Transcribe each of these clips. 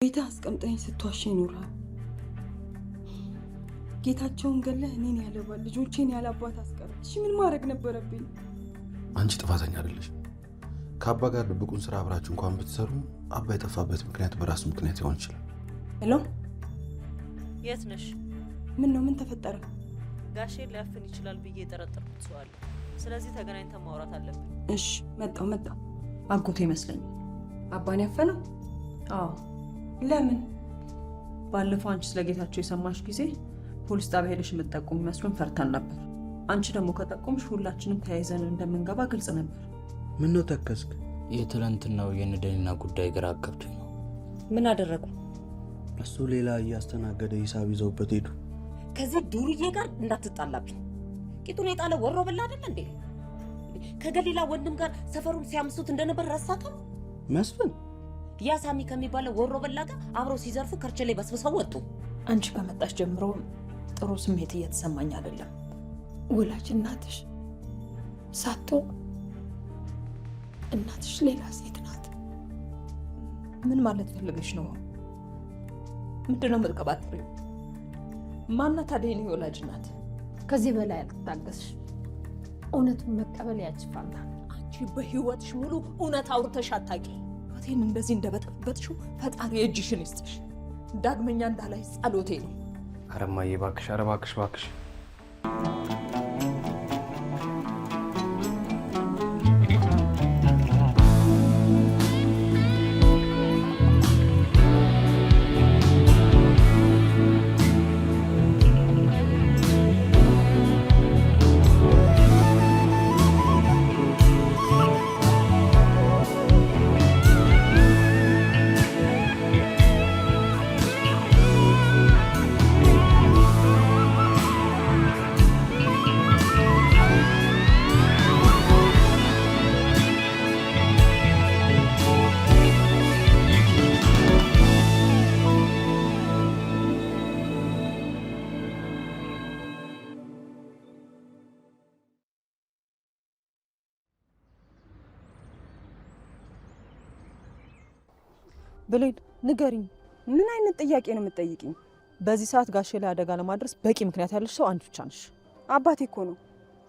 ቤት አስቀምጠኝ ስትዋሽ ይኖራል። ጌታቸውን ገለህ እኔን ያለባል ልጆቼን ያላባት አስቀረች። እሺ ምን ማድረግ ነበረብኝ? አንቺ ጥፋተኛ አይደለሽ። ከአባ ጋር ድብቁን ስራ አብራችሁ እንኳን ብትሰሩ አባ የጠፋበት ምክንያት በራሱ ምክንያት ሊሆን ይችላል። ሄሎ፣ የት ነሽ? ምን ነው? ምን ተፈጠረ? ጋሼን ሊያፍን ይችላል ብዬ የጠረጠርኩት ሰው አለ። ስለዚህ ተገናኝተን ማውራት አለብን። እሺ፣ መጣው አጎቴ ይመስለኛል። አባን ያፈነው? አዎ። ለምን? ባለፈው አንቺ ስለጌታቸው የሰማሽ ጊዜ ፖሊስ ጣቢያ ሄደሽ የምትጠቁም መስሎን ፈርተን ነበር። አንቺ ደግሞ ከጠቆምሽ ሁላችንም ተያይዘን እንደምንገባ ግልጽ ነበር። ምን ነው ተከስክ? የትላንትናው የነደኒና ጉዳይ ግራ አጋብቶኝ ነው። ምን አደረጉ? እሱ ሌላ እያስተናገደ ሂሳብ ይዘውበት ሄዱ። ከዚህ ዱርዬ ጋር እንዳትጣላብኝ። ቂጡን የጣለ ወሮ በላ አይደል እንዴ? ከገሊላ ወንድም ጋር ሰፈሩን ሲያምሱት እንደነበር ረሳከው? መስፍን ያ ሳሚ ከሚባለው ወሮ በላ ጋር አብረው ሲዘርፉ ከርቸሌ በስብሰው ወጡ። አንቺ ከመጣሽ ጀምሮ ጥሩ ስሜት እየተሰማኝ አይደለም። ወላጅ እናትሽ ሳትሆን እናትሽ ሌላ ሴት ናት። ምን ማለት ፈልገሽ ነው? ምንድነው የምትቀባጥሪው? ማናት ታዲያ የኔ ወላጅ ናት? ከዚህ በላይ አልታገስሽ። እውነቱን መቀበል ያንቺ ፋንታ። አንቺ በህይወትሽ ሙሉ እውነት አውርተሽ አታውቂ። እቴን እንደዚህ እንደበጠበጥሽው ፈጣሪ እጅሽን ይስጥሽ። ዳግመኛ እንዳላይ ጸሎቴ ነው። ኧረ እማዬ እባክሽ፣ ኧረ እባክሽ እባክሽ። ብሌን ንገሪኝ፣ ምን አይነት ጥያቄ ነው የምትጠይቂኝ? በዚህ ሰዓት ጋሼ ላይ አደጋ ለማድረስ በቂ ምክንያት ያለሽ ሰው አንቺ ብቻ ነሽ። አባቴ እኮ ነው።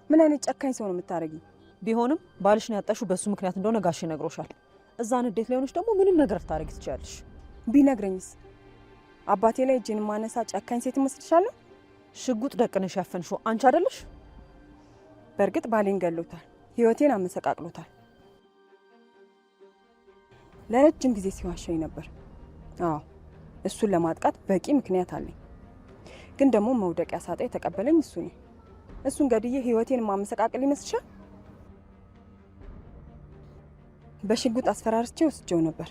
ምን አይነት ጨካኝ ሰው ነው የምታረጊኝ? ቢሆንም ባልሽን ያጣሽው በሱ ምክንያት እንደሆነ ጋሼ ነግሮሻል። እዛ ንዴት ላይ ሆነሽ ደግሞ ምንም ነገር ታረጊ ትችያለሽ። ቢነግረኝስ? አባቴ ላይ እጄን ማነሳ ጨካኝ ሴት መስልሻለሁ? ሽጉጥ ደቅነሽ ያፈንሽው አንቺ አይደለሽ? በእርግጥ ባሌን ገሎታል፣ ህይወቴን አመሰቃቅሎታል። ለረጅም ጊዜ ሲዋሸኝ ነበር። አዎ እሱን ለማጥቃት በቂ ምክንያት አለኝ። ግን ደግሞ መውደቂያ ሳጣ የተቀበለኝ እሱ ነው። እሱን ገድዬ ህይወቴን ማመሰቃቀል ይመስልሻል? በሽጉጥ አስፈራርቼ ወስጄው ነበር።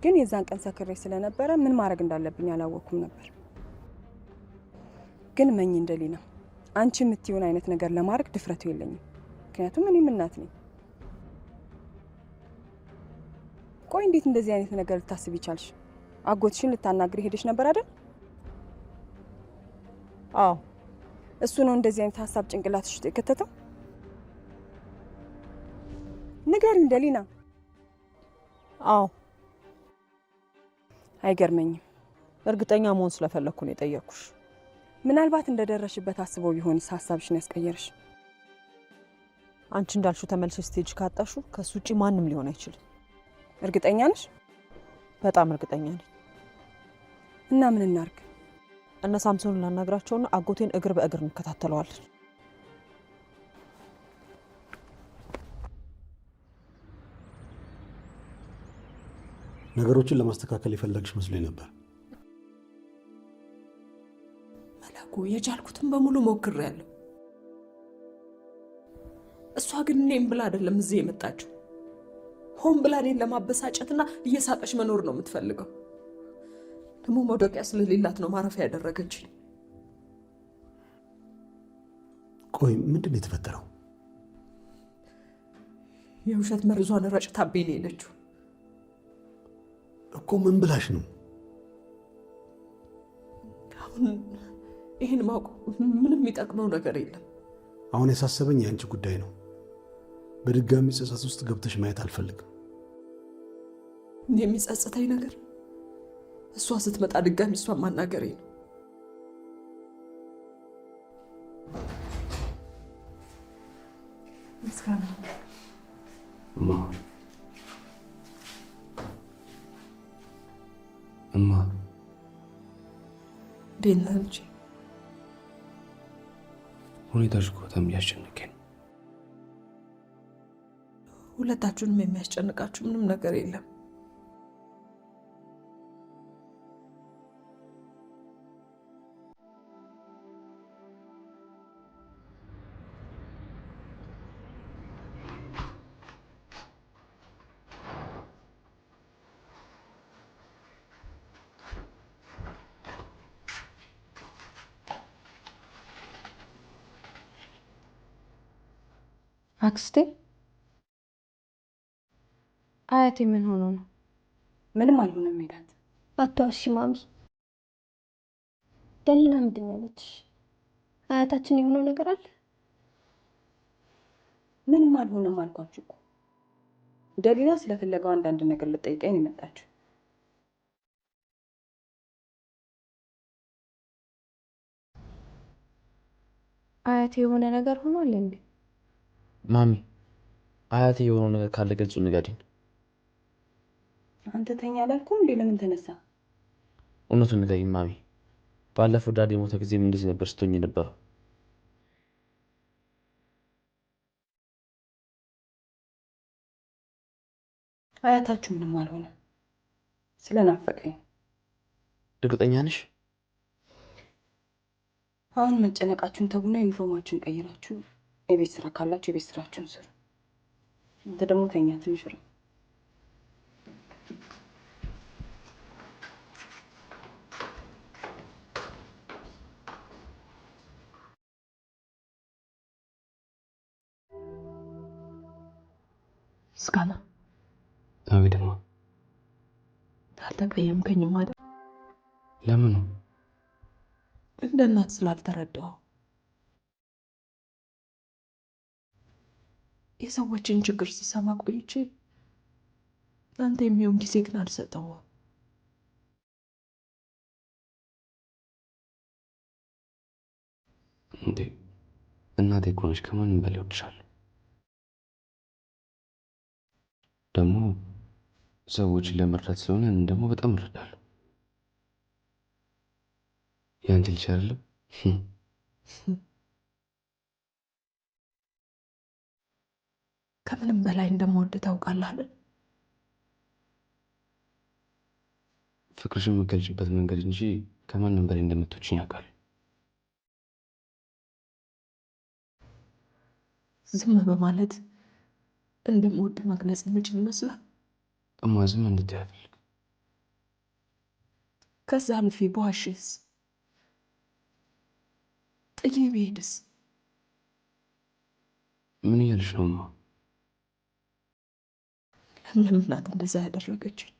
ግን የዛን ቀን ሰክሬ ስለነበረ ምን ማድረግ እንዳለብኝ አላወኩም ነበር። ግን መኝ እንደሊና አንቺ የምትይውን አይነት ነገር ለማድረግ ድፍረቱ የለኝም። ምክንያቱም እኔም እናት ነኝ። ቆይ እንዴት እንደዚህ አይነት ነገር ልታስብ ይቻልሽ? አጎትሽን ልታናግሪ ሄደሽ ነበር አይደል? አዎ። እሱ ነው እንደዚህ አይነት ሀሳብ ጭንቅላትሽ ውስጥ የከተተው? ንገሪኝ ደሊና። አዎ። አይገርመኝም። እርግጠኛ መሆን ስለፈለኩ ነው የጠየኩሽ። ምናልባት እንደደረሽበት አስቦ ቢሆንስ ሀሳብሽን ያስቀየርሽ? አንቺ እንዳልሽው ተመልሰሽ ስቴጅ ካጣሹ ከሱ ውጪ ማንም ሊሆን አይችልም። እርግጠኛ ነሽ? በጣም እርግጠኛ ነኝ። እና ምን እናርግ? እነ ሳምሶን ላናግራቸውና አጎቴን እግር በእግር እንከታተለዋለን። ነገሮችን ለማስተካከል የፈለግሽ መስሎኝ ነበር። መላኩ የቻልኩትን በሙሉ ሞክሬያለሁ። እሷ ግን እኔም ብላ አይደለም እዚህ የመጣችው። ሆን ብላ እኔን ለማበሳጨትና እየሳቀች መኖር ነው የምትፈልገው። ደግሞ መውደቂያ ስለሌላት ነው ማረፊያ ያደረገችኝ። ቆይ ምንድን ነው የተፈጠረው? የውሸት መርዟን ረጭታብኝ ነው የሄደችው። እኮ ምን ብላሽ ነው? አሁን ይህን ማወቅ ምንም የሚጠቅመው ነገር የለም። አሁን ያሳሰበኝ የአንቺ ጉዳይ ነው። በድጋሚ ጸጸት ውስጥ ገብተሽ ማየት አልፈልግም። የሚጸጽተኝ ነገር እሷ ስትመጣ ድጋሚ እሷን ማናገሬ ነው። ምስጋና እማ እንዴት ነህ ልጄ? ሁኔታሽ እኮ በጣም እያስጨነቀኝ ነው። ሁለታችሁንም የሚያስጨንቃችሁ ምንም ነገር የለም። አክስቴ አያቴ ምን ሆኖ ነው? ምንም አልሆነም ሜላት። አትዋሺ ማሚ። ደሊና ምንድን ነው ያለችሽ? አያታችን የሆነው ነገር አለ? ምንም አልሆነም አልኳችሁ እኮ። ደሊና ስለፈለገው አንዳንድ ነገር ልጠይቀኝ ነው የመጣችው። አያቴ የሆነ ነገር ሆኗል እንዴ? ማሚ አያቴ የሆነው ነገር ካለ ገልጹ ንገሪኝ። አንተ ተኛ አላልኩም እንዴ? ለምን ተነሳ? እውነቱን ንገሪኝ ማሚ። ባለፈው ዳዲ የሞተ ጊዜም እንደዚህ ነበር ስትሆኝ ነበረው። አያታችሁ ምንም አልሆነ፣ ስለናፈቀኝ። እርግጠኛ ነሽ? አሁን መጨነቃችሁን ተቡና ዩኒፎርማችሁን ቀይራችሁ የቤት ስራ ካላችሁ የቤት ስራችሁን ስሩ። አንተ ደግሞ ተኛ ትንሽ ነው። ምስጋና አቤትማ። አልተቀየምከኝም አይደል? ለምኑ? እንደ እናት ስላልተረዳው የሰዎችን ችግር ስሰማ ቆይቼ አንተ የሚሆን ጊዜ ግን አልሰጠውም። እንዴ እናቴ እኮ ነች፣ ከማንም በላይ እወድሻለሁ። ደግሞ ሰዎችን ለመርዳት ስለሆነ እኔ ደግሞ በጣም እረዳለሁ። ያንቺ ልጅ አይደለም? ከምንም በላይ እንደምወድ ታውቃለህ አይደል? ፍቅርሽን የምትገልጭበት መንገድ እንጂ ከማንም በላይ እንደምትወጂኝ አውቃለሁ። ዝም በማለት እንደምወድ መግለጽ የምችል ይመስላል? እማ ዝም እንድትይ አልፈልግም። ከዛ አልፌ በዋሽስ? ጥዬ ብሄድስ? ምን እያልሽ ነው እማ? ለምለም ናት እንደዛ ያደረገችኝ።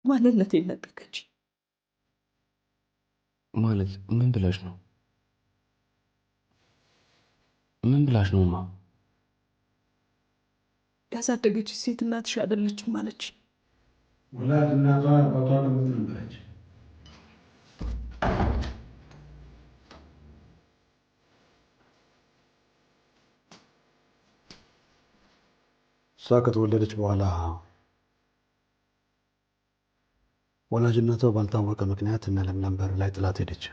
ማንነቴን ነጠቀችኝ። ማለት ምን ብላሽ ነው? ምን ብላሽ ነው እማ? ያሳደገች ሴት እናትሽ አይደለችም አለች። ወላጅ እናቷ አባቷ ደግሞ ነበረች። እሷ ከተወለደች በኋላ ወላጅነቷ ባልታወቀ ምክንያት እነ ለምለም በር ላይ ጥላት ሄደች።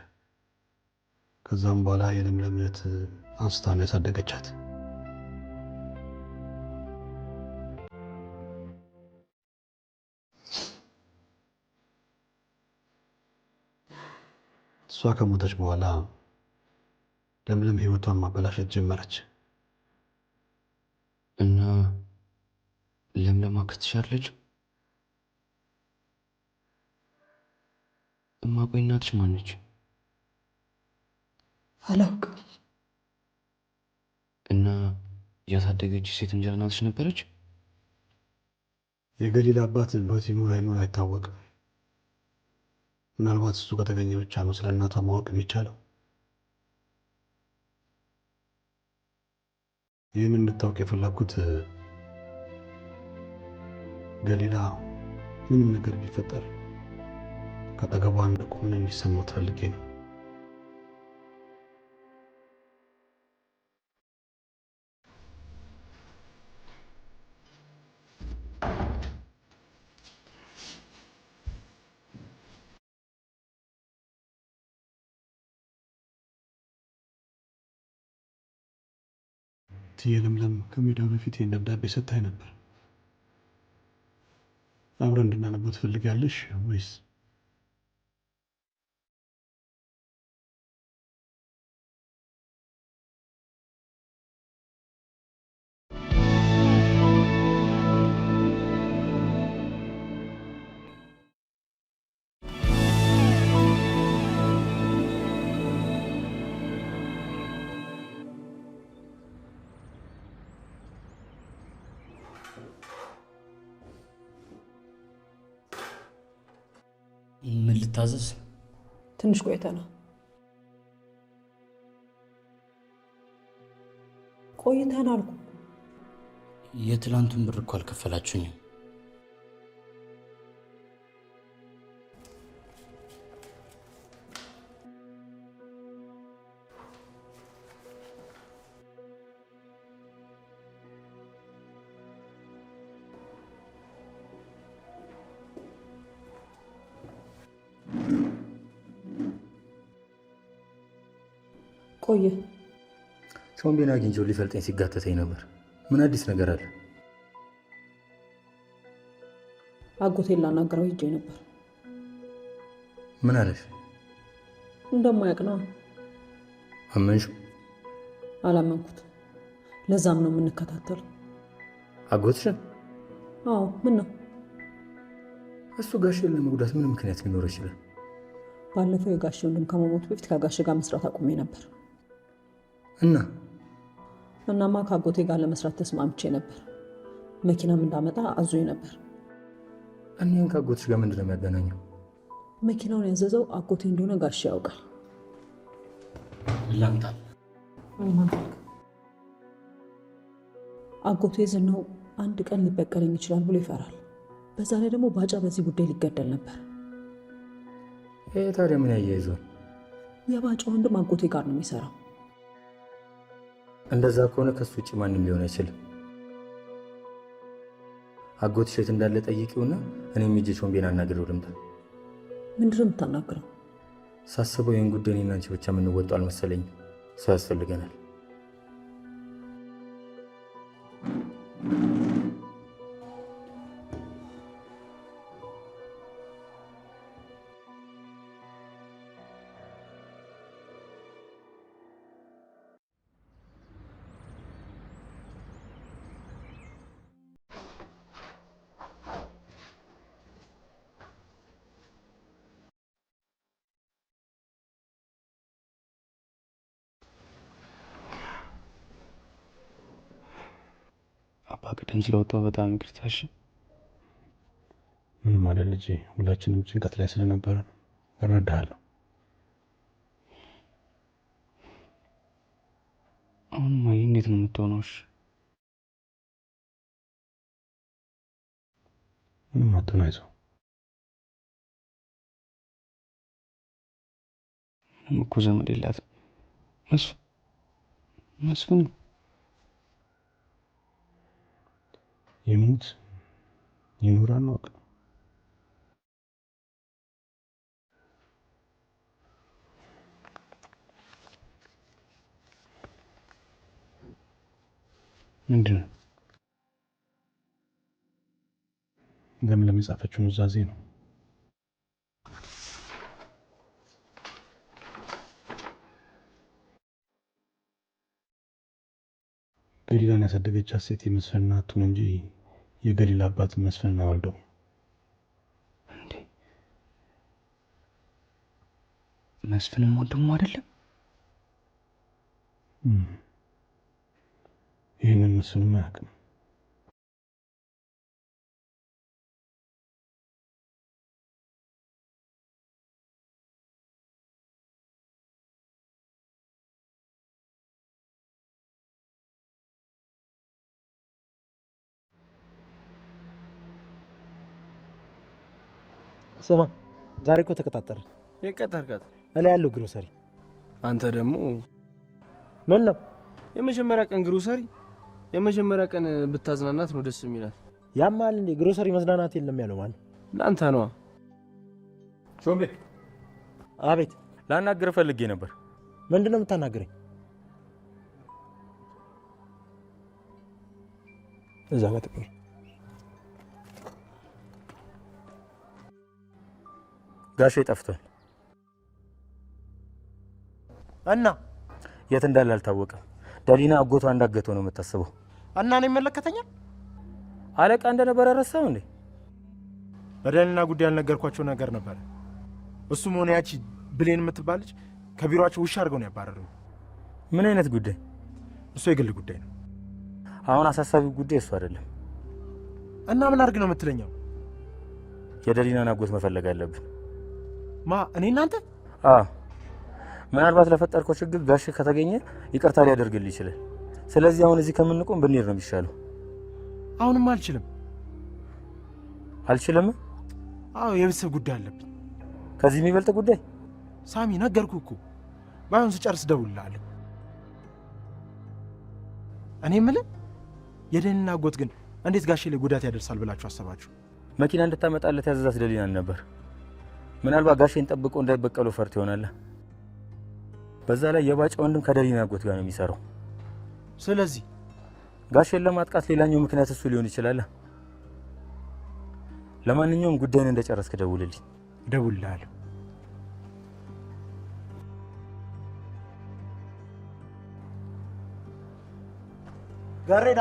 ከዛም በኋላ የለምለም እህት አንስታ ነው ያሳደገቻት። እሷ ከሞተች በኋላ ለምለም ህይወቷን ማበላሸት ጀመረች። እና ለምለም አክስትሽ አይደለችም? እማ ቆይ እናትሽ ማነች? አላውቅም። እና ያሳደገች ሴት እንጀራ እናትሽ ነበረች? የገሊላ አባት በህይወት ይኑር አይኑር አይታወቅም። ምናልባት እሱ ከተገኘ ብቻ ነው ስለ እናቷ ማወቅ የሚቻለው። ይህን እንድታውቅ የፈለግኩት ገሊላ ምንም ነገር ቢፈጠር ከአጠገቧ እንደቆምን እንዲሰማት ፈልጌ ነው። እትዬ ለምለም ከሜዳ በፊት ይህን ደብዳቤ ሰጥታኝ ነበር። አብረን እንድናነበው ትፈልጊያለሽ ወይስ? ምን ልታዘዝ? ትንሽ ቆይተና ቆይተን አልኩ። የትላንቱን ብር እኮ አልከፈላችሁኝም። ቆየ ሾምቤን አግኝቼው ሊፈልጠኝ ሲጋተተኝ ነበር። ምን አዲስ ነገር አለ? አጎቴን ላናግረው ሄጄ ነበር። ምን አለሽ? እንደማያውቅ ነው። አመንሽው? አላመንኩት። ለዛም ነው የምንከታተለው። አጎትሽን? አዎ። ምን ነው? እሱ ጋሼን ለመጉዳት ምን ምክንያት ሊኖር ይችላል? ባለፈው የጋሼ ወንድም ከመሞቱ በፊት ከጋሼ ጋር መስራት አቁሜ ነበር እናማ ከአጎቴ ጋር ለመስራት ተስማምቼ ነበር። መኪናም እንዳመጣ አዞኝ ነበር። እኔን ከአጎትሽ ጋር ምንድን ነው የሚያገናኘው? መኪናውን ያዘዘው አጎቴ እንደሆነ ጋሼ ያውቃል። ላምጣ። አጎቴ ዝናው አንድ ቀን ሊበቀለኝ ይችላል ብሎ ይፈራል። በዛ ላይ ደግሞ ባጫ በዚህ ጉዳይ ሊገደል ነበር። ይሄ ታዲያ ምን ያያይዟል? የባጫ ወንድም አጎቴ ጋር ነው የሚሰራው። እንደዛ ከሆነ ከሱ ውጭ ማንም ሊሆን አይችልም። አጎትሽ የት እንዳለ ጠይቂውና እኔም ሂጅ ሾምቤን አናግሬው ልምጣ። ምንድን ነው የምታናግረው? ሳስበው ይህን ጉዳይ እኔና አንቺ ብቻ የምንወጣው አልመሰለኝም። ሰው ያስፈልገናል። አባ ቅድም ስለወጣሁ በጣም ይቅርታ። እሺ። ምንም አይደል ልጄ፣ ሁላችንም ጭንቀት ላይ ስለነበረ ነው። እረዳሃለሁ። አሁን ማየ እንዴት ነው የምትሆነው? እሺ። ምንም አትሆን፣ አይዞህ። ምንም እኮ ዘመድ የላትም። መስፍን ይሙት ይኑር አናውቅም። ምንድን ነው? ለምለም የጻፈችው ኑዛዜ ነው። ገሊላን ያሳደገቻት ሴት የመስፍን አትሁን እንጂ የገሊላ አባት መስፍን ወልደው። እንዴ መስፍንም ወንድሙ አይደለም? ይህንን መስፍንም አያውቅም። ስማ ዛሬ እኮ ተቀጣጠረ። የቀጠርካት እላይ ያለው ግሮሰሪ። አንተ ደግሞ ምን ነው የመጀመሪያ ቀን ግሮሰሪ? የመጀመሪያ ቀን ብታዝናናት ነው ደስ የሚላት። ያማል እንዴ? ግሮሰሪ መዝናናት የለም ያለው ማን? ለአንተ ነዋ። ሾምቤ። አቤት። ላናግርህ ፈልጌ ነበር። ምንድን ነው የምታናግረኝ? እዛ ጋር ተቀመጥ። ጋሼ ጠፍቷል እና የት እንዳለ አልታወቀም። ዳሊና አጎቷ እንዳገተው ነው የምታስበው። እና ነው ይመለከተኛል? አለቃ እንደነበረ ረሳው እንዴ? በዳሊና ጉዳይ ያልነገርኳቸው ነገር ነበር። እሱም ሆነ ያቺ ብሌን የምትባለች ከቢሮአቸው ውሻ አድርገው ነው ያባረሩ። ምን አይነት ጉዳይ? እሱ የግል ጉዳይ ነው። አሁን አሳሳቢው ጉዳይ እሱ አይደለም። እና ምን አድርግ ነው የምትለኛው? የዳሊናን አጎት መፈለግ አለብን። ማ እኔ እናንተ? አዎ ምናልባት ለፈጠርከው ችግር ጋሽ ከተገኘ ይቅርታ ሊያደርግልህ ይችላል። ስለዚህ አሁን እዚህ ከምንቆም ብንሄድ ነው የሚሻለው። አሁንም አልችልም። አልችልም? አዎ የቤተሰብ ጉዳይ አለብኝ። ከዚህ የሚበልጥ ጉዳይ? ሳሚ ነገርኩህ እኮ። ባይሆን ስጨርስ እደውልልሃለሁ። እኔ የምልህ የደህንና አጎት ግን እንዴት ጋሼ ላይ ጉዳት ያደርሳል ብላችሁ አሰባችሁ? መኪና እንድታመጣለት ያዘዛት ደሊናን ነበር። ምናልባት ጋሼን ጠብቆ እንዳይበቀሉ ፈርት ይሆናል። በዛ ላይ የባጫ ወንድም ከደሊና አጎት ጋር ነው የሚሰራው። ስለዚህ ጋሼን ለማጥቃት ሌላኛው ምክንያት እሱ ሊሆን ይችላል። ለማንኛውም ጉዳዩን እንደጨረስክ ደውልልኝ። እደውልልሃለሁ። ጋሬዳ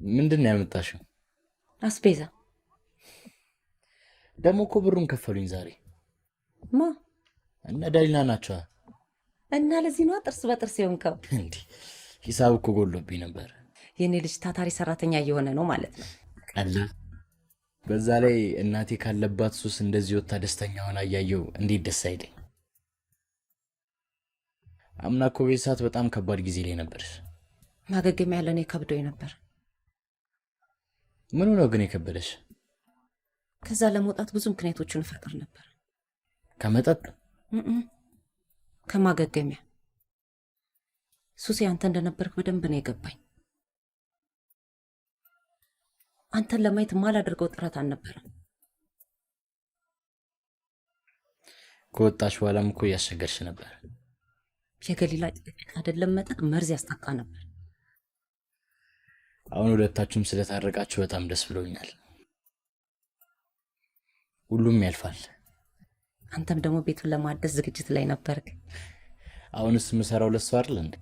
ምንድን ነው ያመጣሽው? አስቤዛ። ደግሞ እኮ ብሩን ከፈሉኝ ዛሬ። ማ? እና ዳሊና ናቸው። እና ለዚህ ነው ጥርስ በጥርስ የሆንከው? እንዴ ሂሳብ እኮ ጎሎብኝ ነበር። የኔ ልጅ ታታሪ ሰራተኛ እየሆነ ነው ማለት ነው። ቀላ በዛ ላይ እናቴ ካለባት ሱስ እንደዚህ ወጣ ደስተኛ ሆና እያየው እንዴት ደስ አይለኝ። አምና እኮ ቤት ሰዓት በጣም ከባድ ጊዜ ላይ ነበር። ማገገሚያ ለኔ ከብዶኝ ነበር። ምን ነው ግን የከበደሽ? ከዛ ለመውጣት ብዙ ምክንያቶችን እፈጥር ነበር። ከመጠጥ ከማገገሚያ ሱሴ አንተ እንደነበርክ በደንብ ነው የገባኝ። አንተን ለማየት ማላደርገው ጥረት አልነበረም። ከወጣሽ በኋላም እኮ እያስቸገርሽ ነበር። የገሊላ ጭቅጭቅ አይደለም መጠጥ መርዝ ያስጠቃ ነበር። አሁን ሁለታችሁም ስለታረቃችሁ በጣም ደስ ብሎኛል። ሁሉም ያልፋል። አንተም ደግሞ ቤቱን ለማደስ ዝግጅት ላይ ነበርክ። አሁንስ የምሰራው ለሱ አይደል እንዴ?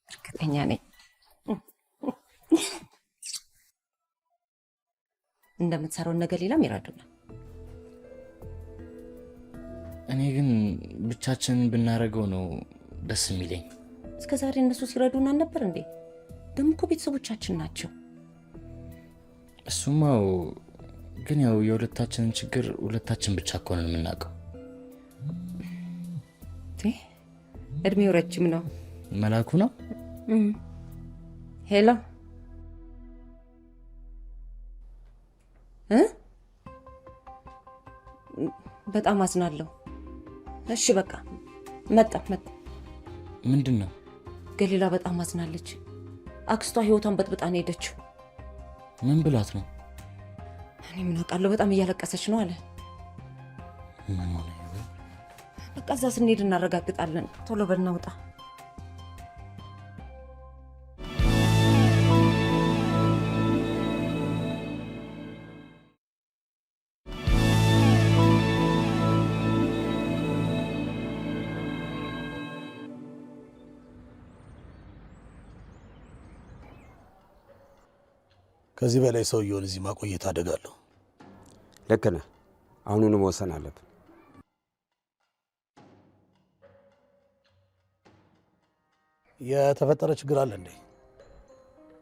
እርግጠኛ ነኝ እንደምትሰራው ነገር ሌላም ይረዱናል። እኔ ግን ብቻችንን ብናረገው ነው ደስ የሚለኝ። እስከ ዛሬ እነሱ ሲረዱን አልነበር እንዴ? ደግሞ እኮ ቤተሰቦቻችን ናቸው። እሱማው ግን ያው የሁለታችንን ችግር ሁለታችን ብቻ እኮ ነን የምናውቀው። እድሜው ረጅም ነው። መላኩ ነው። ሄሎ በጣም አዝናለሁ። እሺ በቃ መጣ። ምንድን ነው? ገሊላ በጣም አዝናለች። አክስቷ ህይወቷን በጥብጣን ሄደችው። ምን ብላት ነው? እኔ ምን አውቃለሁ። በጣም እያለቀሰች ነው አለ። በቃ እዛ ስንሄድ እናረጋግጣለን። ቶሎ በልና ውጣ። ከዚህ በላይ ሰውየውን እዚህ ማቆየት አደጋለሁ። ልክ ነህ። አሁኑኑ መወሰን አለብን። የተፈጠረ ችግር አለ እንዴ?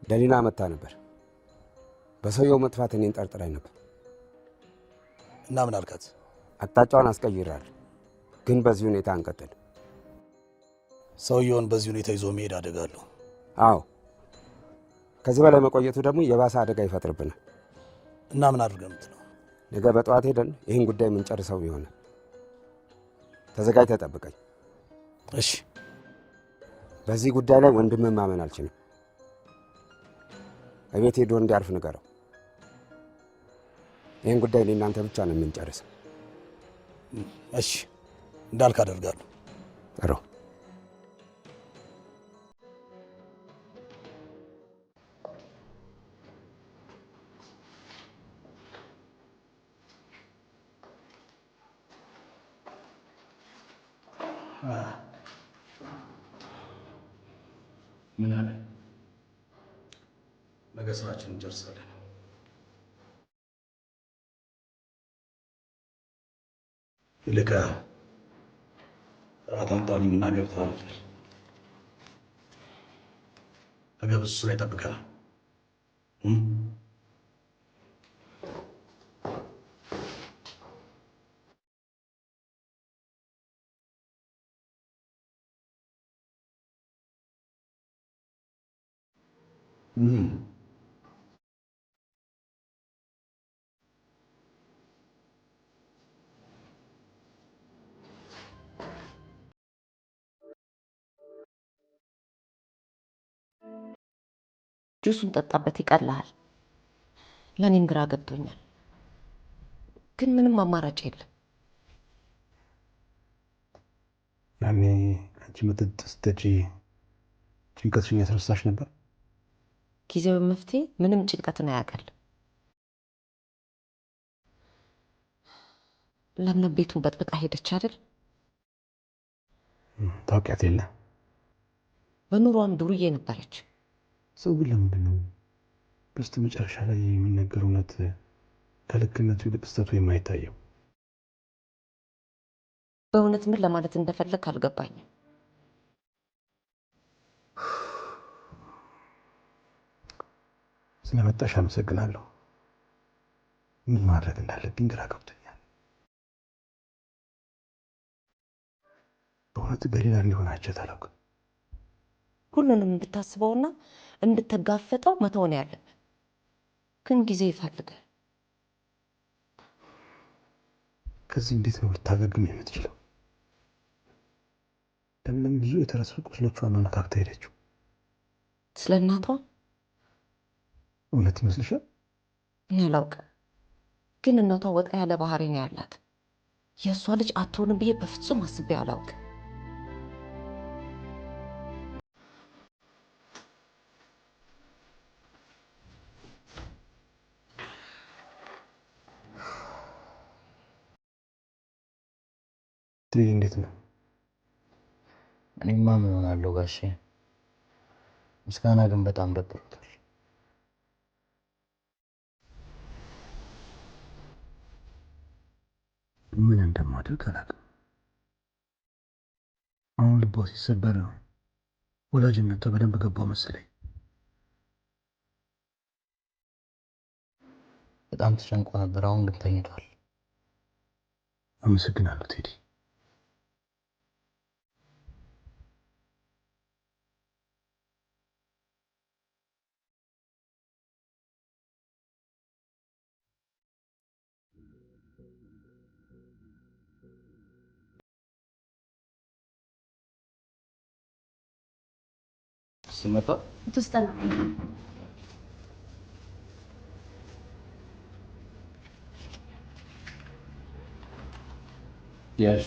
ደሊና መታ ነበር። በሰውየው መጥፋት እኔን ጠርጥራኝ ነበር እና ምን አልካት? አቅጣጫውን አስቀይራለሁ፣ ግን በዚህ ሁኔታ አንቀጥል። ሰውየውን በዚህ ሁኔታ ይዞ መሄድ አደጋለሁ። አዎ፣ ከዚህ በላይ መቆየቱ ደግሞ የባሰ አደጋ ይፈጥርብናል። እና ምን አድርገህ የምትለው? ነገ በጠዋት ሄደን ይህን ጉዳይ የምንጨርሰው ይሆናል። ተዘጋጅተህ ጠብቀኝ። እሺ። በዚህ ጉዳይ ላይ ወንድምን ማመን አልችልም። እቤት ሄዶ እንዲያርፍ ንገረው። ይህን ጉዳይ እኔ እናንተ ብቻ ነው የምንጨርሰው። እሺ፣ እንዳልክ አደርጋለሁ። ጥሩ። ምን አለ? ነገ ስራችንን እንጨርሳለን። ይልቅ እራት አምጣልኝ እና ገብተሃል። ነገ እሱ ላይ ጠብቀናል። ጁሱን ጠጣበት፣ ይቀልሃል። ለእኔም ግራ ገብቶኛል፣ ግን ምንም አማራጭ የለም። ያኔ አንቺ መጠጥ ስትጠጪ ጭንቀትሽን ያስረሳሽ ነበር? ጊዜው መፍትሄ ምንም ጭንቀትን አያቀልም። ለምለም ቤቱን በጥብጣ ሄደች አይደል? ታውቂያት የለ? በኑሯም ዱርዬ ነበረች። ሰው ግን ለምንድን ነው በስተ መጨረሻ ላይ የሚነገር እውነት ከልክነቱ ይልቅ ስህተቱ የማይታየው? በእውነት ምን ለማለት እንደፈለግ አልገባኝም። ስለመጣሽ አመሰግናለሁ። ምን ማድረግ እንዳለብኝ ግራ ገብቶኛል። በእውነት ገሊላ እንዲሆናቸው አላውቅም። ሁሉንም እንድታስበውና እንድትጋፈጠው መተው ነው ያለብን፣ ግን ጊዜ ይፈልጋል። ከዚህ እንዴት ነው ልታገግም የምትችለው? ለምለም ብዙ የተረሱ ቁስሎቿን አነካክታ ሄደችው። ስለ እናቷ እውነት ይመስልሻል? እኔ አላውቅም፣ ግን እናቷ ወጣ ያለ ባህሪ ነው ያላት። የእሷ ልጅ አትሆንም ብዬ በፍጹም አስቤ አላውቅም። እንዴት ነው? እኔማ ምን ሆናለሁ ጋሼ፣ ምስጋና ግን በጣም ደብሮታል። ምን እንደማደርግ አላውቅም። አሁን ልቧ ሲሰበር ነው ወላጅነቷ በደንብ ገባው መሰለኝ። በጣም ተጨንቆ ነበር፣ አሁን ግን ተኝቷል። አመሰግናለሁ ቴዲ። ሲመጣ ትስጠና ያዥ